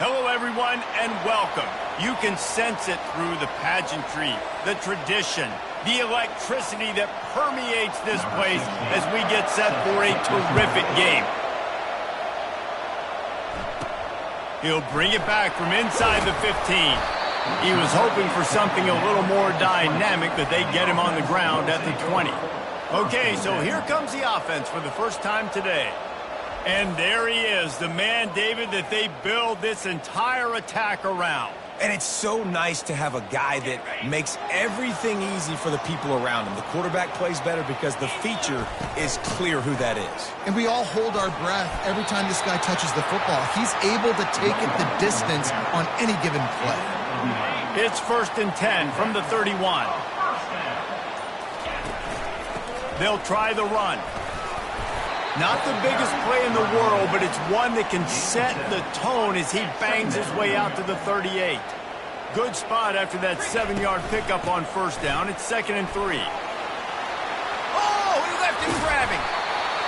Hello, everyone, and welcome. You can sense it through the pageantry, the tradition, the electricity that permeates this place as we get set for a terrific game. He'll bring it back from inside the 15. He was hoping for something a little more dynamic, but they get him on the ground at the 20. Okay, so here comes the offense for the first time today. And there he is, the man, David, that they build this entire attack around. And it's so nice to have a guy that makes everything easy for the people around him. The quarterback plays better because the feature is clear who that is. And we all hold our breath every time this guy touches the football. He's able to take it the distance on any given play. It's 1st and 10 from the 31. They'll try the run. Not the biggest play in the world, but it's one that can set the tone as he bangs his way out to the 38. Good spot after that 7-yard pickup on 1st down. It's 2nd and 3. Oh, he left him grabbing.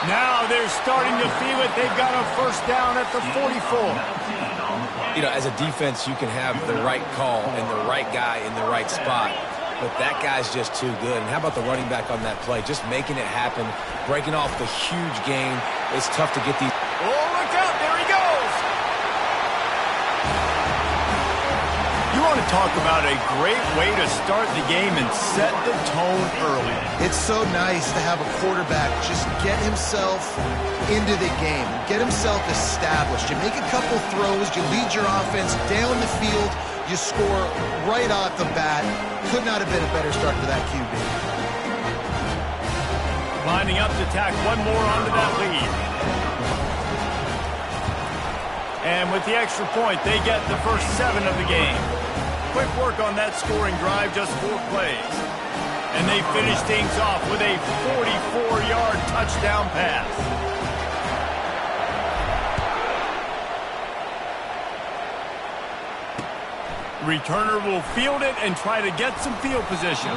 Now they're starting to feel it. They've got a 1st down at the 44. You know, as a defense, you can have the right call and the right guy in the right spot. But that guy's just too good. And how about the running back on that play? Just making it happen, breaking off the huge gain. It's tough to get these. Oh, look out. There he goes. You want to talk about a great way to start the game and set the tone early. It's so nice to have a quarterback just get himself into the game, get himself established. You make a couple throws, you lead your offense down the field, you score right off the bat. Could not have been a better start for that QB. Lining up to tack one more onto that lead. And with the extra point, they get the first 7 of the game. Quick work on that scoring drive, just 4 plays. And they finish things off with a 44-yard touchdown pass. Returner will field it and try to get some field position.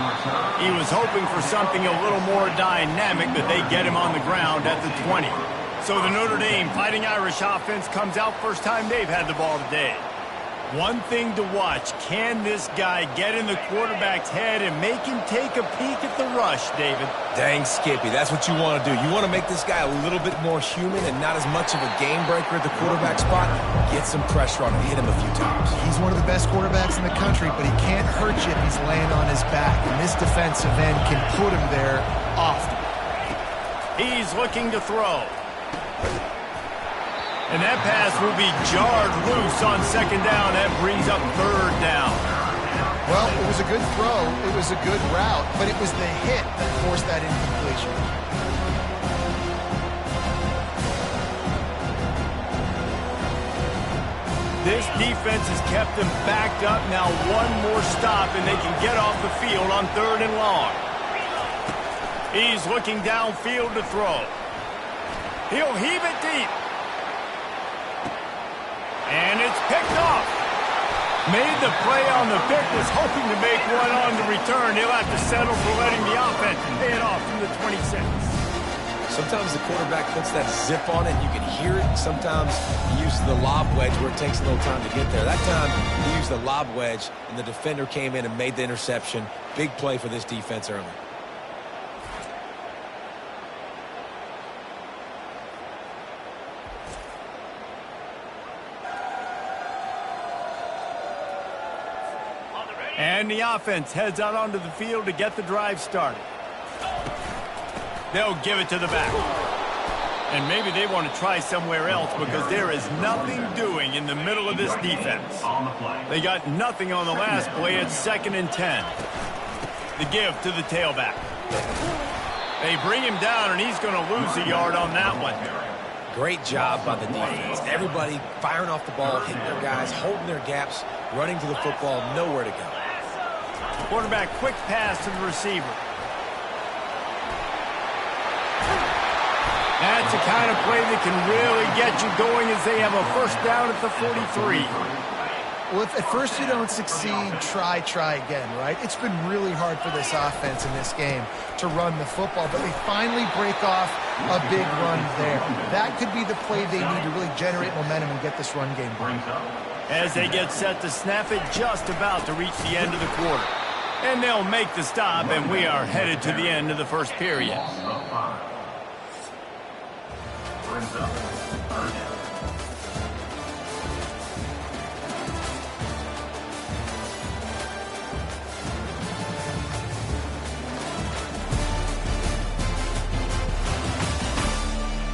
He was hoping for something a little more dynamic, but they get him on the ground at the 20. So the Notre Dame Fighting Irish offense comes out first time they've had the ball today. One thing to watch, can this guy get in the quarterback's head and make him take a peek at the rush, David? Dang, Skippy, that's what you want to do. You want to make this guy a little bit more human and not as much of a game breaker at the quarterback spot. Get some pressure on him, hit him a few times. He's one of the best quarterbacks in the country, but he can't hurt you if he's laying on his back. And this defensive end can put him there often. He's looking to throw. And that pass will be jarred loose on 2nd down. That brings up 3rd down. Well, it was a good throw. It was a good route, but it was the hit that forced that incompletion. This defense has kept them backed up. Now one more stop, and they can get off the field on 3rd and long. He's looking downfield to throw. He'll heave it deep. And it's picked off. Made the play on the pick, was hoping to make one on the return. He'll have to settle for letting the offense pay it off from the 26. Sometimes the quarterback puts that zip on it. You can hear it. Sometimes he uses the lob wedge where it takes a little time to get there. That time he used the lob wedge, and the defender came in and made the interception. Big play for this defense early. And the offense heads out onto the field to get the drive started. They'll give it to the back. And maybe they want to try somewhere else because there is nothing doing in the middle of this defense. They got nothing on the last play. It's 2nd and 10. The give to the tailback. They bring him down, and he's going to lose a yard on that one. Great job by the defense. Everybody firing off the ball, hitting their guys, holding their gaps, running to the football, nowhere to go. Quarterback, quick pass to the receiver. That's the kind of play that can really get you going as they have a 1st down at the 43. Well, if at first you don't succeed, try again, right? It's been really hard for this offense in this game to run the football, but they finally break off a big run there. That could be the play they need to really generate momentum and get this run game going. as they get set to snap it just about to reach the end of the quarter. And they'll make the stop, and we are headed to the end of the first period.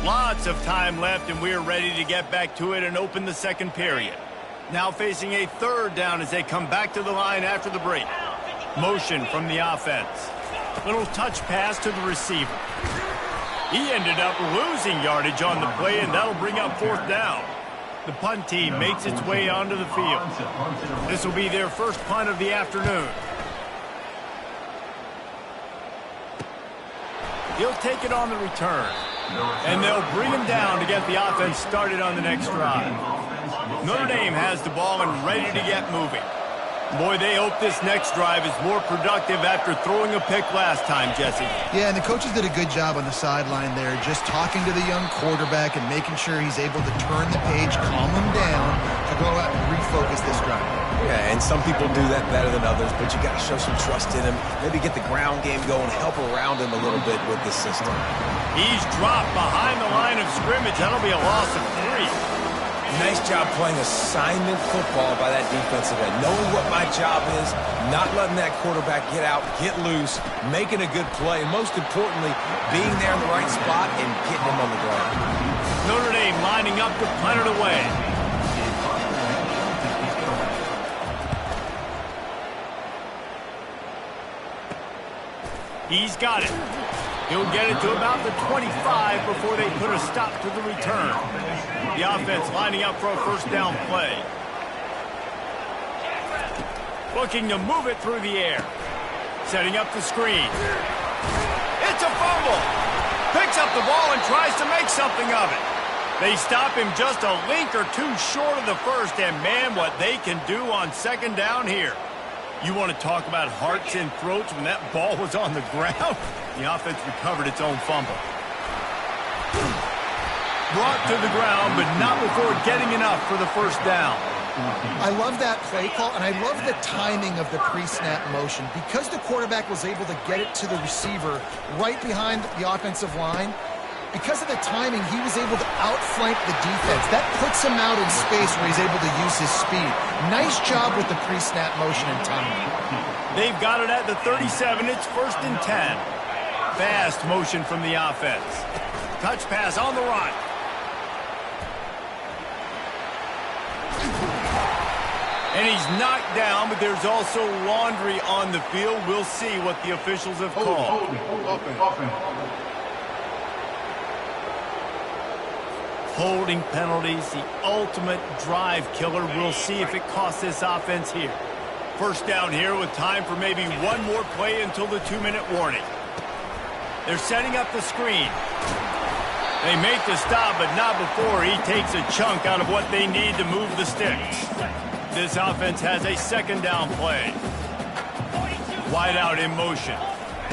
Lots of time left, and we're ready to get back to it and open the second period. Now facing a third down as they come back to the line after the break. Motion from the offense. Little touch pass to the receiver. He ended up losing yardage on the play, and that'll bring up fourth down. The punt team makes its way onto the field. This will be their first punt of the afternoon. He'll take it on the return. And they'll bring him down to get the offense started on the next drive. Notre Dame has the ball and ready to get moving. Boy, they hope this next drive is more productive after throwing a pick last time, Jesse. Yeah, and the coaches did a good job on the sideline there, just talking to the young quarterback and making sure he's able to turn the page, calm him down, to go out and refocus this drive. Yeah, and some people do that better than others, but you got to show some trust in him. Maybe get the ground game going, help around him a little bit with this system. He's dropped behind the line of scrimmage. That'll be a loss of 3. Nice job playing assignment football by that defensive end. Knowing what my job is, not letting that quarterback get out, get loose, making a good play, and most importantly, being there in the right spot and getting him on the ground. Notre Dame lining up to punt it away. He's got it. He'll get it to about the 25 before they put a stop to the return. The offense lining up for a first down play. Looking to move it through the air. Setting up the screen. It's a fumble. Picks up the ball and tries to make something of it. They stop him just a link or two short of the first, and man, what they can do on second down here. You want to talk about hearts and throats when that ball was on the ground? The offense recovered its own fumble. Brought to the ground, but not before getting enough for the first down. I love that play call, and I love the timing of the pre-snap motion. Because the quarterback was able to get it to the receiver right behind the offensive line, because of the timing, he was able to outflank the defense. That puts him out in space where he's able to use his speed. Nice job with the pre-snap motion and timing. They've got it at the 37. It's 1st and 10. Fast motion from the offense. Touch pass on the run. And he's knocked down, but there's also laundry on the field. We'll see what the officials have called. Holding penalties, the ultimate drive killer. We'll see if it costs this offense here. First down here with time for maybe one more play until the 2-minute warning. They're setting up the screen. They make the stop, but not before he takes a chunk out of what they need to move the sticks. This offense has a second down play. Wide out in motion.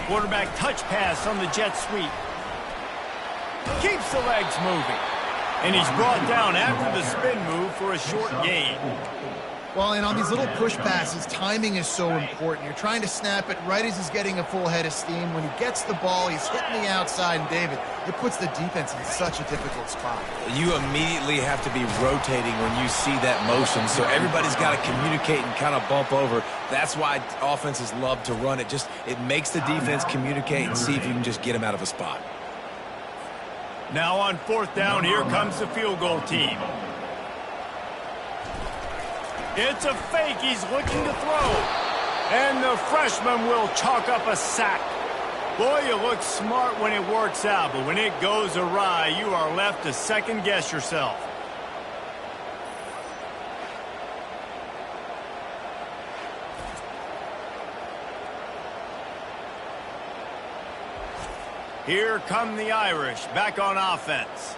Quarterback touch pass on the jet sweep. Keeps the legs moving. And he's brought down after the spin move for a short gain. Well, and on these little push passes, timing is so important. You're trying to snap it right as he's getting a full head of steam. When he gets the ball, he's hitting the outside, and David, it puts the defense in such a difficult spot. You immediately have to be rotating when you see that motion, so everybody's got to communicate and kind of bump over. That's why offenses love to run it. It makes the defense communicate and see if you can just get him out of a spot. Now on 4th down, here comes the field goal team. It's a fake. He's looking to throw. And the freshman will chalk up a sack. Boy, you look smart when it works out, but when it goes awry, you are left to second-guess yourself. Here come the Irish, back on offense.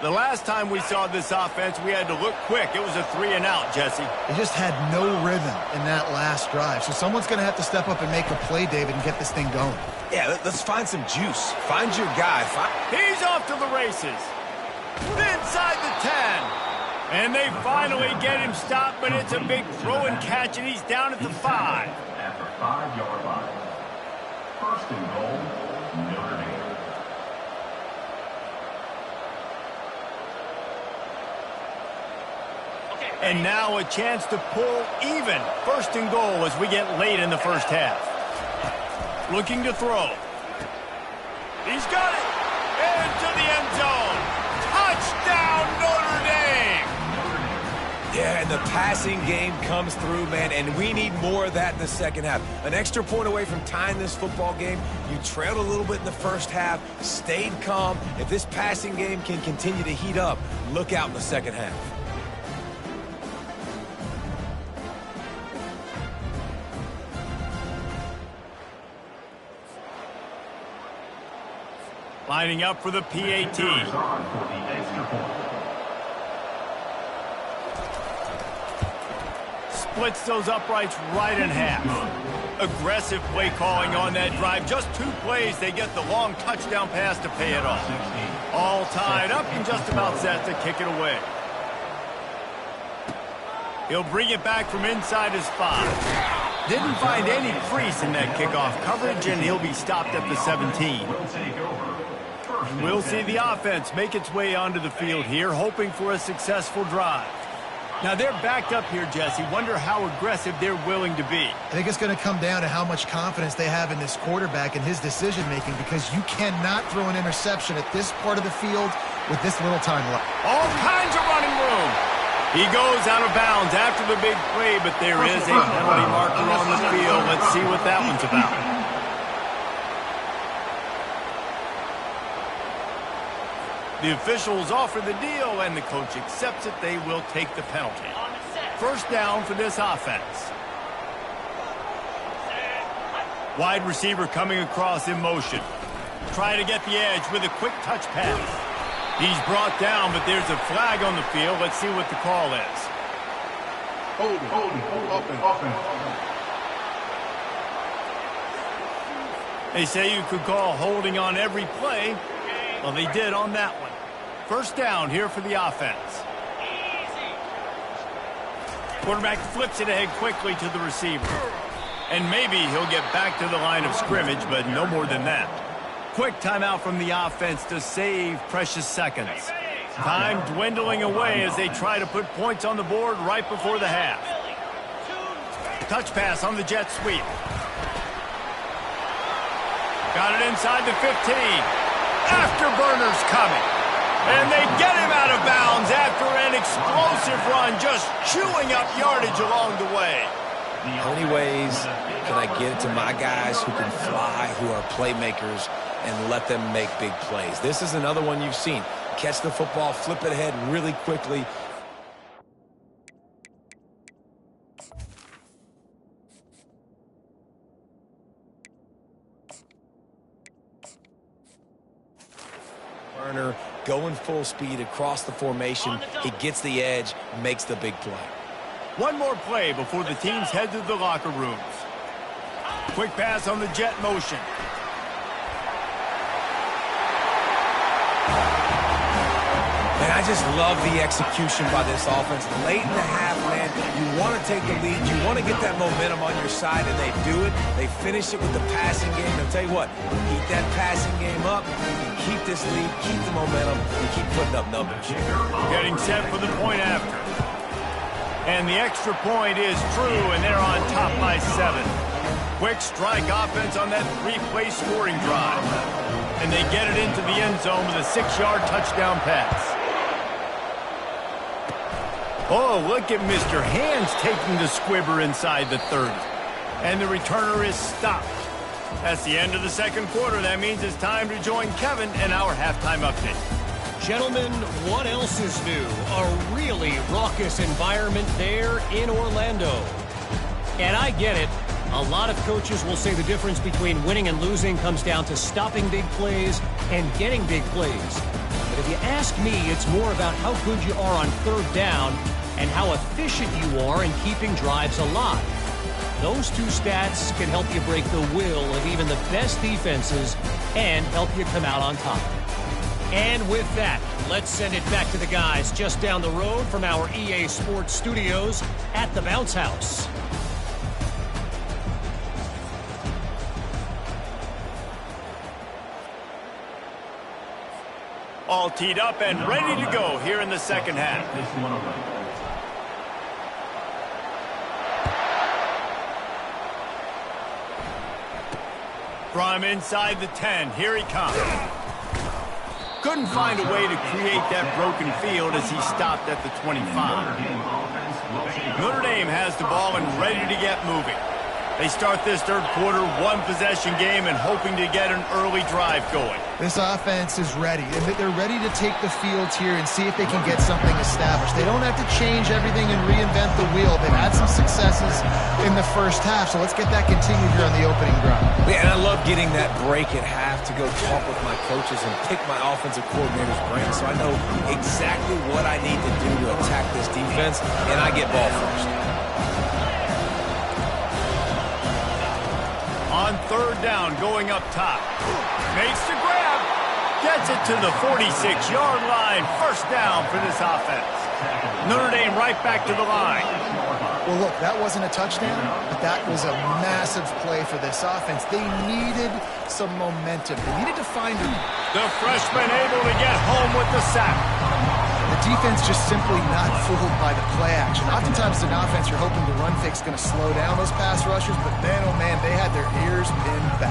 The last time we saw this offense, we had to look quick. It was a 3-and-out, Jesse. They just had no rhythm in that last drive. So someone's going to have to step up and make a play, David, and get this thing going. Yeah, let's find some juice. Find your guy. He's off to the races. Inside the 10. And they finally get him stopped, but it's a big throw and catch, and he's down at the 5. At the 5-yard line. First and goal, Notre Dame. And now a chance to pull even. First and goal as we get late in the first half. Looking to throw. He's got it. Into the end zone. Touchdown, Notre Dame. Yeah, and the passing game comes through, man, and we need more of that in the second half. An extra point away from tying this football game. You trailed a little bit in the first half, stayed calm. If this passing game can continue to heat up, look out in the second half. Lining up for the PAT. Splits those uprights right in half. Aggressive play calling on that drive. Just 2 plays, they get the long touchdown pass to pay it off. All tied up and just about set to kick it away. He'll bring it back from inside his 5. Didn't find any crease in that kickoff coverage, and he'll be stopped at the 17. We'll see the offense make its way onto the field here, hoping for a successful drive. Now, they're backed up here, Jesse. Wonder how aggressive they're willing to be. I think it's going to come down to how much confidence they have in this quarterback and his decision-making, because you cannot throw an interception at this part of the field with this little time left. All kinds of running room. He goes out of bounds after the big play, but there is a penalty marker on the field. Let's see what that one's about. The officials offer the deal, and the coach accepts it. They will take the penalty. First down for this offense. Wide receiver coming across in motion. Trying to get the edge with a quick touch pass. He's brought down, but there's a flag on the field. Let's see what the call is. Holding. They say you could call holding on every play. Well, they did on that one. First down here for the offense. Quarterback flips it ahead quickly to the receiver. And maybe he'll get back to the line of scrimmage, but no more than that. Quick timeout from the offense to save precious seconds. Time dwindling away as they try to put points on the board right before the half. Touch pass on the jet sweep. Got it inside the 15. Afterburners coming. And they get him out of bounds after an explosive run, just chewing up yardage along the way. How many ways can I get it to my guys who can fly, who are playmakers, and let them make big plays? This is another one you've seen. Catch the football, flip it ahead really quickly. Going full speed across the formation. He gets the edge, makes the big play. One more play before the teams head to the locker rooms. Quick pass on the jet motion. And I just love the execution by this offense. Late in the half, man, you want to take the lead. You want to get that momentum on your side, and they do it. They finish it with the passing game. I'll tell you what, keep that passing game up, and keep this lead, keep the momentum, and keep putting up numbers. Getting set for the point after. And the extra point is true, and they're on top by 7. Quick strike offense on that 3-play scoring drive. And they get it into the end zone with a 6-yard touchdown pass. Oh, look at Mr. Hands taking the squibber inside the 30. And the returner is stopped. That's the end of the second quarter. That means it's time to join Kevin in our halftime update. Gentlemen, what else is new? A really raucous environment there in Orlando. And I get it. A lot of coaches will say the difference between winning and losing comes down to stopping big plays and getting big plays. But if you ask me, it's more about how good you are on third down and how efficient you are in keeping drives alive. Those two stats can help you break the will of even the best defenses and help you come out on top. And with that, let's send it back to the guys just down the road from our EA Sports studios at the Bounce House. All teed up and ready to go here in the second half. From inside the 10, here he comes. Couldn't find a way to create that broken field as he stopped at the 25. Notre Dame has the ball and ready to get moving. They start this third quarter, one-possession game, and hoping to get an early drive going. This offense is ready, and they're ready to take the field here and see if they can get something established. They don't have to change everything and reinvent the wheel. They've had some successes in the first half, so let's get that continued here on the opening drive. Yeah, and I love getting that break at half to go talk with my coaches and pick my offensive coordinator's brain so I know exactly what I need to do to attack this defense, and I get ball first. On third down, going up top. Makes the grab. Gets it to the 46-yard line. First down for this offense. Notre Dame right back to the line. Well, look, that wasn't a touchdown, but that was a massive play for this offense. They needed some momentum. They needed to find the freshman able to get home with the sack. The defense just simply not fooled by the play action. Oftentimes, an offense you're hoping the run fix is going to slow down those pass rushers, but man, oh man, they had their ears pinned back.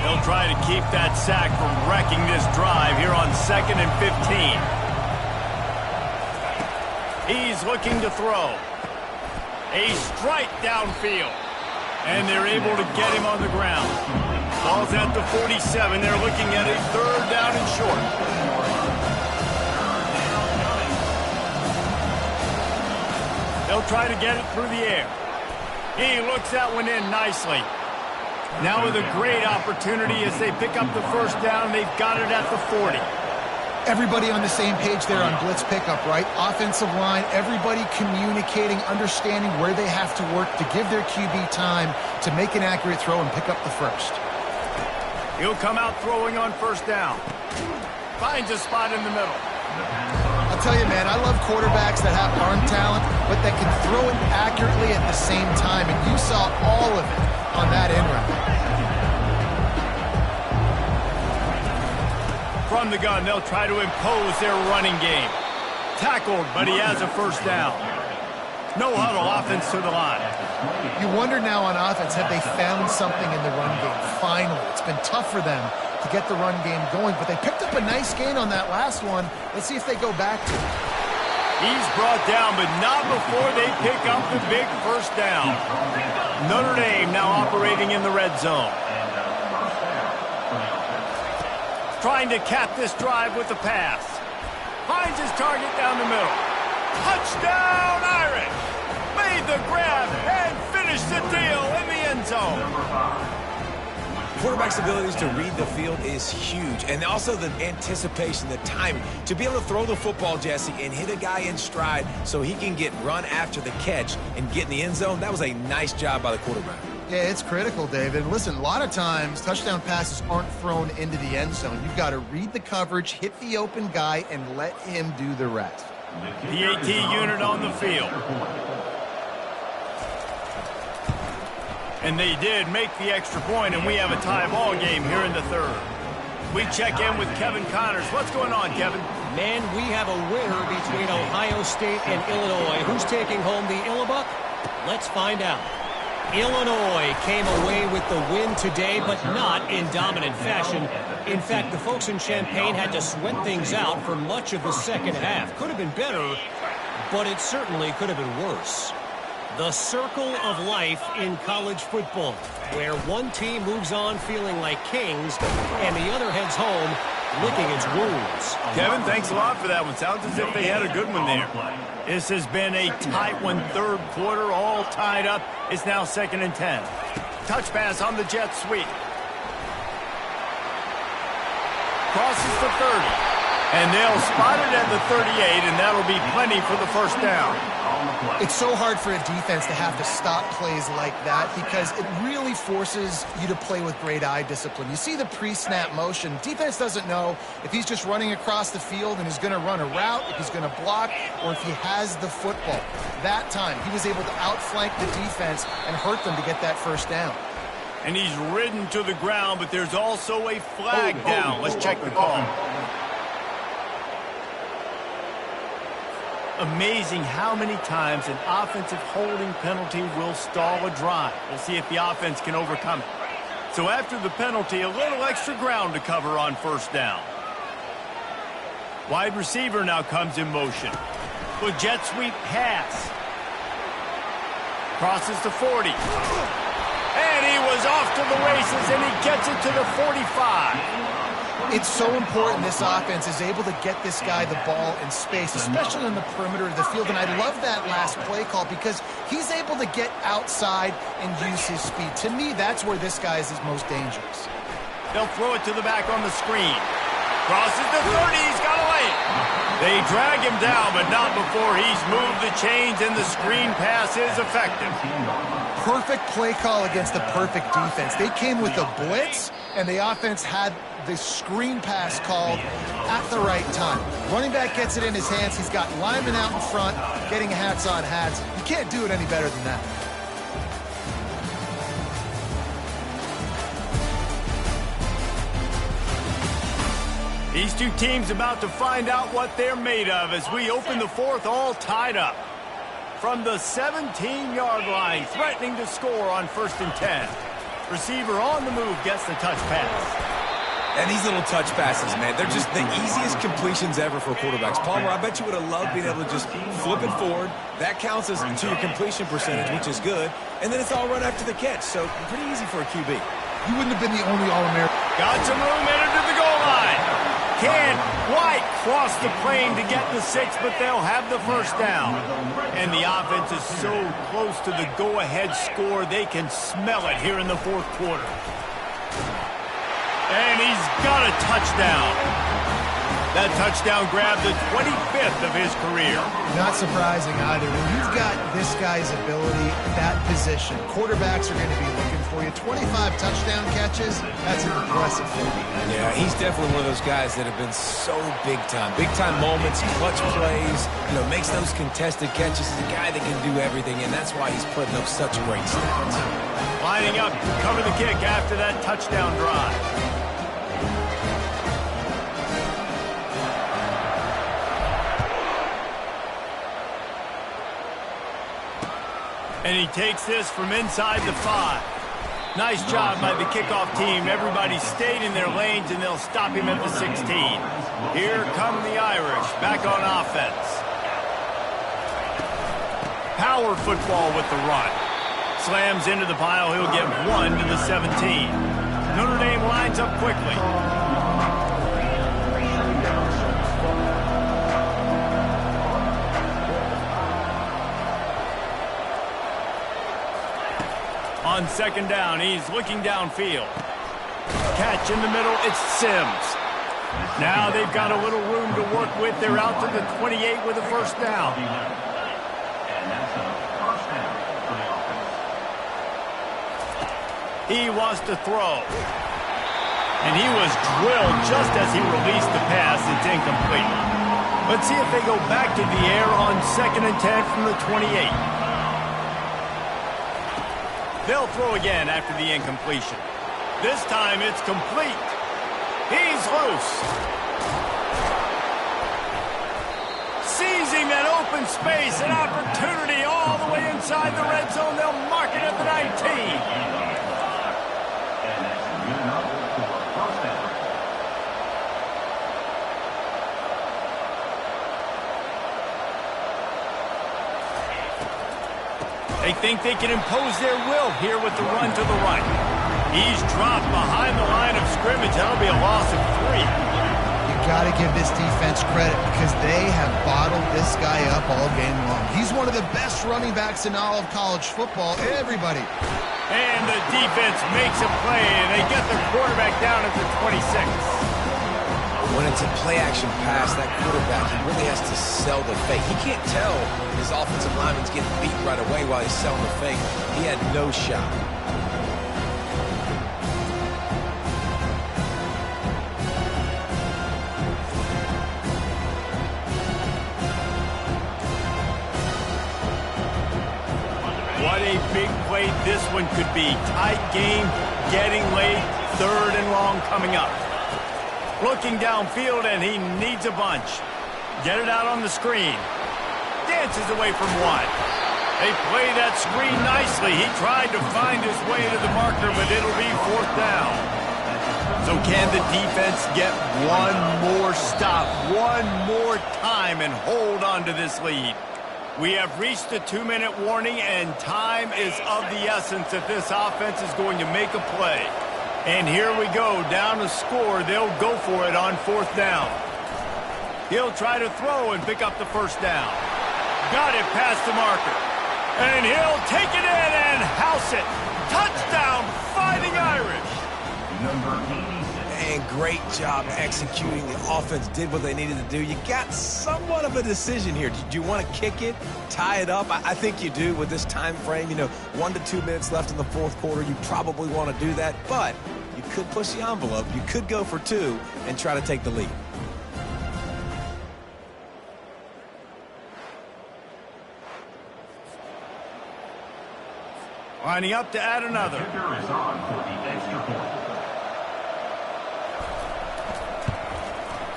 They'll try to keep that sack from wrecking this drive here on 2nd and 15. He's looking to throw. A strike downfield. And they're able to get him on the ground. Ball's at the 47. They're looking at a third down and short. They'll try to get it through the air. He looks that one in nicely. Now with a great opportunity as they pick up the first down. They've got it at the 40. Everybody on the same page there on blitz pickup, right? Offensive line, everybody communicating, understanding where they have to work to give their QB time to make an accurate throw and pick up the first. He'll come out throwing on first down. Finds a spot in the middle. I'll tell you, man, I love quarterbacks that have arm talent, but that can throw it accurately at the same time, and you saw all of it on that end round. From the gun, they'll try to impose their running game. Tackled, but he has a first down. No huddle, offense to the line. You wonder now on offense, have they found something in the run game? Finally, it's been tough for them to get the run game going, but they picked up a nice gain on that last one. Let's see if they go back to it. He's brought down, but not before they pick up the big first down. Notre Dame now operating in the red zone. Trying to cap this drive with the pass. Finds his target down the middle. Touchdown, Irish! Made the grab and finished the deal in the end zone. Quarterback's abilities to read the field is huge, and also the anticipation, the timing. To be able to throw the football, Jesse, and hit a guy in stride so he can get run after the catch and get in the end zone, that was a nice job by the quarterback. Yeah, it's critical, David. Listen, a lot of times, touchdown passes aren't thrown into the end zone. You've got to read the coverage, hit the open guy, and let him do the rest. The AT unit on the field. And they did make the extra point, and we have a tie ball game here in the third. We check in with Kevin Connors. What's going on, Kevin? Man, we have a winner between Ohio State and Illinois. Who's taking home the Illibuck? Let's find out. Illinois came away with the win today, but not in dominant fashion. In fact, the folks in Champaign had to sweat things out for much of the second half. Could have been better, but it certainly could have been worse. The circle of life in college football, where one team moves on feeling like kings and the other heads home licking its wounds. Kevin, thanks a lot for that one. Sounds as if they had a good one there. This has been a tight one, third quarter, all tied up. It's now 2nd and 10. Touch pass on the jet sweep. Crosses the 30. And they'll spot it at the 38, and that'll be plenty for the first down. It's so hard for a defense to have to stop plays like that because it really forces you to play with great eye discipline. You see the pre-snap motion. Defense doesn't know if he's just running across the field and is going to run a route, if he's going to block, or if he has the football. That time, he was able to outflank the defense and hurt them to get that first down. And he's ridden to the ground, but there's also a flag down. Let's check the call. Amazing how many times an offensive holding penalty will stall a drive. We'll see if the offense can overcome it. So after the penalty, a little extra ground to cover on first down. Wide receiver now comes in motion. With jet sweep pass. Crosses the 40. And he was off to the races, and he gets it to the 45. It's so important this offense is able to get this guy the ball in space, especially on the perimeter of the field. And I love that last play call because he's able to get outside and use his speed. To me, that's where this guy is his most dangerous. They'll throw it to the back on the screen. Crosses the 30. He's got a lane. They drag him down, but not before he's moved the chains, and the screen pass is effective. Perfect play call against the perfect defense. They came with a blitz, and the offense had the screen pass called at the right time. Running back gets it in his hands. He's got linemen out in front, getting hats on hats. You can't do it any better than that. These two teams about to find out what they're made of as we open the fourth all tied up. From the 17-yard line, threatening to score on 1st and 10. Receiver on the move gets the touch pass. And these little touch passes, man, they're just the easiest completions ever for quarterbacks. Palmer, I bet you would have loved being able to just flip it forward. That counts as to your completion percentage, which is good. And then it's all run after the catch, so pretty easy for a QB. You wouldn't have been the only All-American. Got some room headed to the goal line. Can't quite cross the plane to get the 6, but they'll have the first down. And the offense is so close to the go-ahead score, they can smell it here in the fourth quarter. And he's got a touchdown. That touchdown grabbed the 25th of his career. Not surprising either. When you've got this guy's ability at that position, quarterbacks are going to be looking for you. 25 touchdown catches, that's an impressive thing. Yeah, he's definitely one of those guys that have been so big time. Big time moments, clutch plays, makes those contested catches. He's a guy that can do everything, and that's why he's putting up such great stats. Lining up to cover the kick after that touchdown drive. And he takes this from inside the 5. Nice job by the kickoff team. Everybody stayed in their lanes, and they'll stop him at the 16. Here come the Irish, back on offense. Power football with the run. Slams into the pile. He'll get 1 to the 17. Notre Dame lines up quickly. On 2nd down, he's looking downfield. Catch in the middle, it's Sims. Now they've got a little room to work with. They're out to the 28 with a first down. He wants to throw. And he was drilled just as he released the pass. It's incomplete. Let's see if they go back to the air on 2nd and 10 from the 28. They'll throw again after the incompletion. This time it's complete. He's loose. Seizing that open space, an opportunity all the way inside the red zone. They'll mark it at the 19. They think they can impose their will here with the run to the right. He's dropped behind the line of scrimmage. That'll be a loss of 3. You got to give this defense credit because they have bottled this guy up all game long. He's one of the best running backs in all of college football. Everybody. And the defense makes a play, and they get the quarterback down at the 26. When it's a play-action pass, that quarterback, he really has to sell the fake. He can't tell his offensive lineman's getting beat right away while he's selling the fake. He had no shot. What a big play this one could be. Tight game, getting late, 3rd and long coming up. Looking downfield, and he needs a bunch. Get it out on the screen. Dances away from one. They play that screen nicely. He tried to find his way to the marker, but it'll be 4th down. So can the defense get one more stop, one more time, and hold on to this lead? We have reached the 2-minute warning, and time is of the essence if this offense is going to make a play. And here we go, down a score. They'll go for it on 4th down. He'll try to throw and pick up the 1st down. Got it past the marker. And he'll take it in and house it. Touchdown, Fighting Irish. Number 86. And great job executing. The offense did what they needed to do. You got somewhat of a decision here. Do you want to kick it, tie it up? I think you do with this time frame. 1 to 2 minutes left in the 4th quarter. You probably want to do that, but you could push the envelope. You could go for 2 and try to take the lead. Lining up to add another. Kicker is on for the extra point.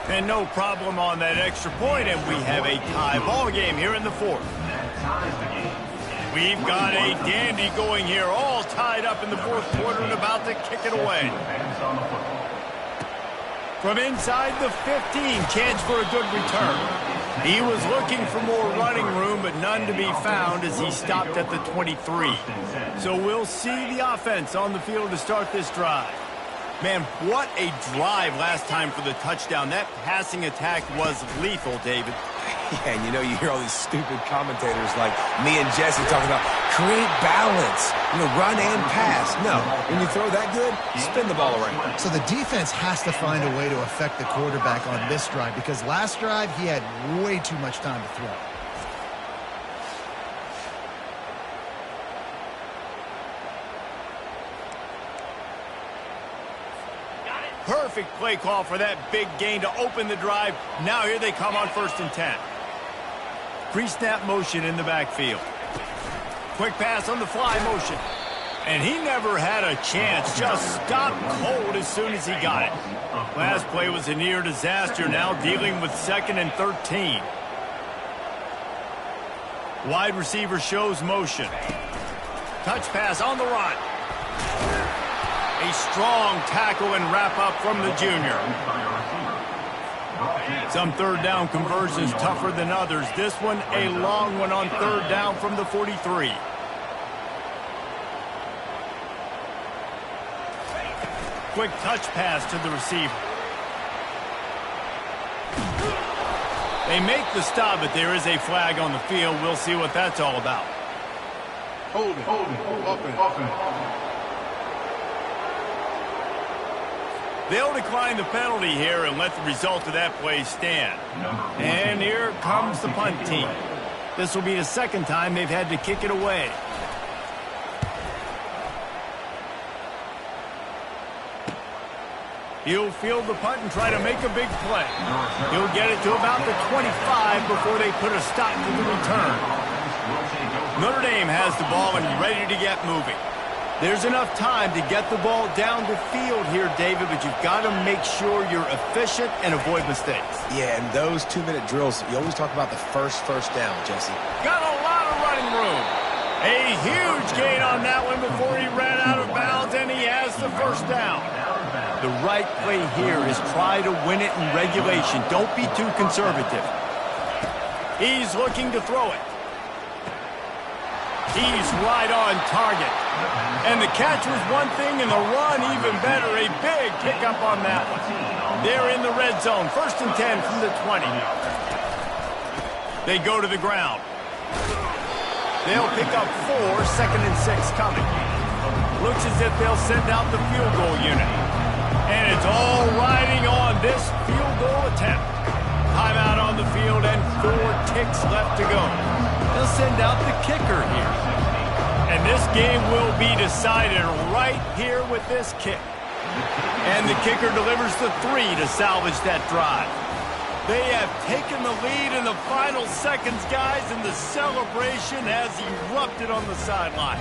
And no problem on that extra point, and we have a tie ball game here in the 4th. That ties the game. We've got a dandy going here, all tied up in the 4th quarter and about to kick it away. Advance on the football. From inside the 15, chance for a good return. He was looking for more running room, but none to be found as he stopped at the 23. So we'll see the offense on the field to start this drive. Man, what a drive last time for the touchdown. That passing attack was lethal, David. Yeah, and you hear all these stupid commentators like me and Jesse talking about create balance, run and pass. No, when you throw that good, spin the ball around. So the defense has to find a way to affect the quarterback on this drive because last drive he had way too much time to throw. Perfect play call for that big gain to open the drive. Now here they come on 1st and 10. Pre-snap motion in the backfield. Quick pass on the fly motion. And he never had a chance. Just stopped cold as soon as he got it. Last play was a near disaster. Now dealing with 2nd and 13. Wide receiver shows motion. Touch pass on the run. A strong tackle and wrap up from the junior. Some 3rd down conversions tougher than others. This one a long one on 3rd down from the 43. Quick touch pass to the receiver. They make the stop, but there is a flag on the field. We'll see what that's all about. Holding. Offense. They'll decline the penalty here and let the result of that play stand. And here comes the punt team. This will be the 2nd time they've had to kick it away. He'll field the punt and try to make a big play. He'll get it to about the 25 before they put a stop to the return. Notre Dame has the ball and ready to get moving. There's enough time to get the ball down the field here, David, but you've got to make sure you're efficient and avoid mistakes. Yeah, and those 2-minute drills, you always talk about the first down, Jesse. Got a lot of running room. A huge gain on that one before he ran out of bounds, and he has the 1st down. The right play here is try to win it in regulation. Don't be too conservative. He's looking to throw it. He's right on target. And the catch was one thing, and the run even better. A big pickup on that one. They're in the red zone. 1st and 10 from the 20. They go to the ground. They'll pick up 4, 2nd and 6 coming. Looks as if they'll send out the field goal unit. And it's all riding on this field goal attempt. Timeout on the field and 4 ticks left to go. They'll send out the kicker here. And this game will be decided right here with this kick. And the kicker delivers the 3 to salvage that drive. They have taken the lead in the final seconds, guys, and the celebration has erupted on the sideline.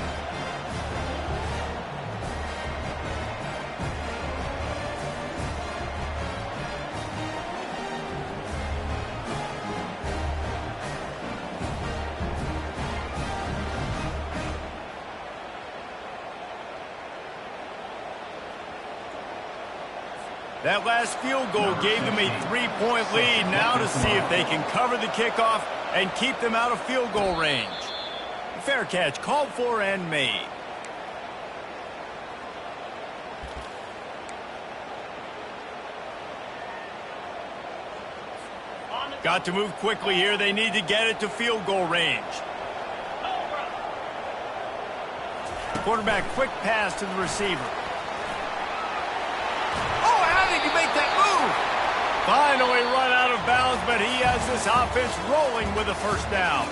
That last field goal gave them a 3-point lead. Now to see if they can cover the kickoff and keep them out of field goal range. Fair catch called for and made. Got to move quickly here. They need to get it to field goal range. Quarterback quick pass to the receiver. He make that move. Finally run out of bounds, but he has this offense rolling with a first down.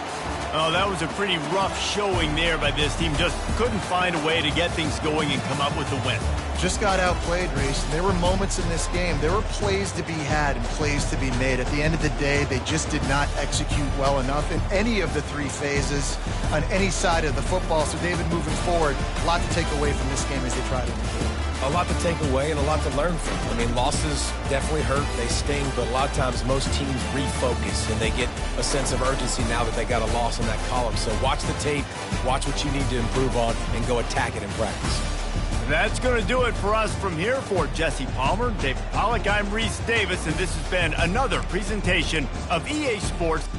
Oh, that was a pretty rough showing there by this team. Just couldn't find a way to get things going and come up with the win. Just got outplayed, Reese. There were moments in this game. There were plays to be had and plays to be made. At the end of the day, they just did not execute well enough in any of the 3 phases on any side of the football. So, David, moving forward, a lot to take away from this game as they try to improve. A lot to take away and a lot to learn from. I mean, losses definitely hurt. They sting, but a lot of times most teams refocus and they get a sense of urgency now that they got a loss in that column. So watch the tape, watch what you need to improve on, and go attack it in practice. That's going to do it for us from here. For Jesse Palmer, David Pollack, I'm Reese Davis, and this has been another presentation of EA Sports.